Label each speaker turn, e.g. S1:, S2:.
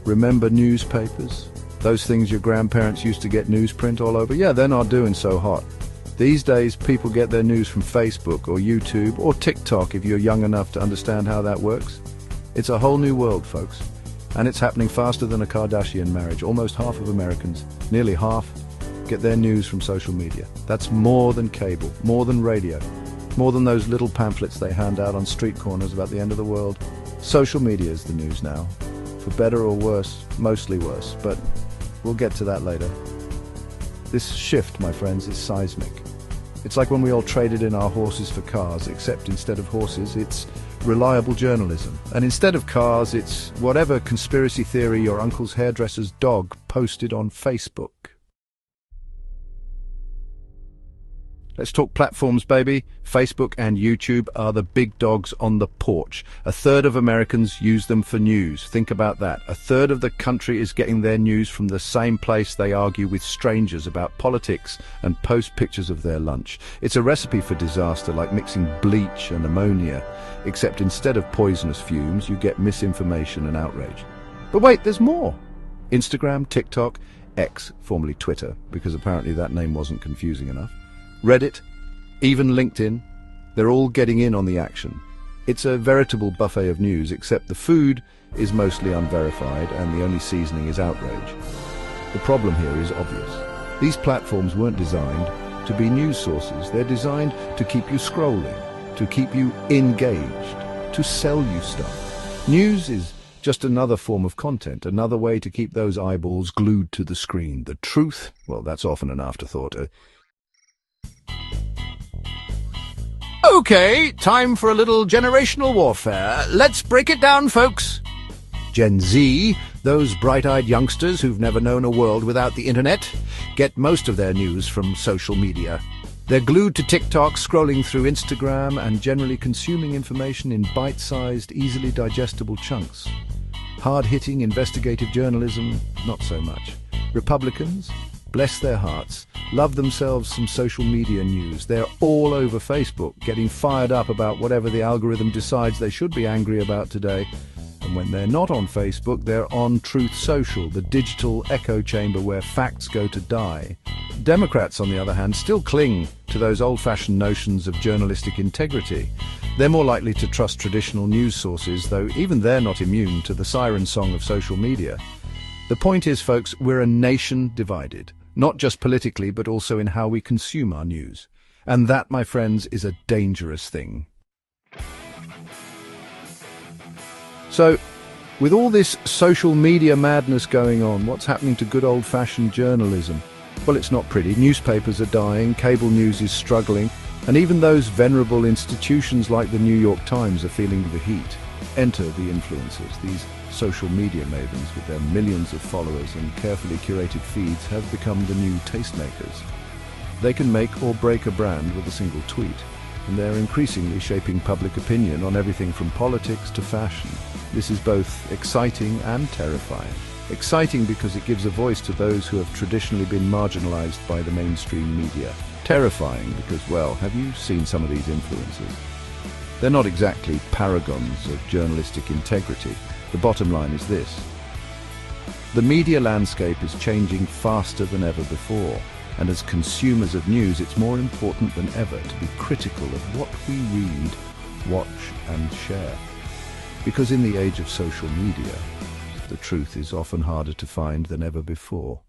S1: Remember newspapers? Those things your grandparents used to get newsprint all over? Yeah, they're not doing so hot. These days, people get their news from Facebook or YouTube or TikTok if you're young enough to understand how that works. It's a whole new world, folks. And it's happening faster than a Kardashian marriage. Almost half of Americans, nearly half, get their news from social media. That's more than cable, more than radio, more than those little pamphlets they hand out on street corners about the end of the world. Social media is the news now. For better or worse, mostly worse, but we'll get to that later. This shift, my friends, is seismic. It's like when we all traded in our horses for cars, except instead of horses, it's reliable journalism. And instead of cars, it's whatever conspiracy theory your uncle's hairdresser's dog posted on Facebook. Let's talk platforms, baby. Facebook and YouTube are the big dogs on the porch. A third of Americans use them for news. Think about that. A third of the country is getting their news from the same place they argue with strangers about politics and post pictures of their lunch. It's a recipe for disaster, like mixing bleach and ammonia, except instead of poisonous fumes, you get misinformation and outrage. But wait, there's more. Instagram, TikTok, X, formerly Twitter, because apparently that name wasn't confusing enough. Reddit, even LinkedIn, they're all getting in on the action. It's a veritable buffet of news, except the food is mostly unverified and the only seasoning is outrage. The problem here is obvious. These platforms weren't designed to be news sources. They're designed to keep you scrolling, to keep you engaged, to sell you stuff. News is just another form of content, another way to keep those eyeballs glued to the screen. The truth, well, that's often an afterthought. Okay, time for a little generational warfare. Let's break it down, folks. Gen Z, those bright-eyed youngsters who've never known a world without the internet, get most of their news from social media. They're glued to TikTok, scrolling through Instagram, and generally consuming information in bite-sized, easily digestible chunks. Hard-hitting investigative journalism, not so much. Republicans, bless their hearts, love themselves some social media news. They're all over Facebook, getting fired up about whatever the algorithm decides they should be angry about today. And when they're not on Facebook, they're on Truth Social, the digital echo chamber where facts go to die. Democrats, on the other hand, still cling to those old-fashioned notions of journalistic integrity. They're more likely to trust traditional news sources, though even they're not immune to the siren song of social media. The point is, folks, we're a nation divided. Not just politically, but also in how we consume our news. And that, my friends, is a dangerous thing. So, with all this social media madness going on, what's happening to good old-fashioned journalism? Well, it's not pretty. Newspapers are dying, cable news is struggling, and even those venerable institutions like the New York Times are feeling the heat. Enter the influencers. These social media mavens with their millions of followers and carefully curated feeds have become the new tastemakers. They can make or break a brand with a single tweet, and they're increasingly shaping public opinion on everything from politics to fashion. This is both exciting and terrifying. Exciting because it gives a voice to those who have traditionally been marginalized by the mainstream media. Terrifying because, well, have you seen some of these influencers? They're not exactly paragons of journalistic integrity. The bottom line is this. The media landscape is changing faster than ever before, and as consumers of news, it's more important than ever to be critical of what we read, watch, and share. Because in the age of social media, the truth is often harder to find than ever before.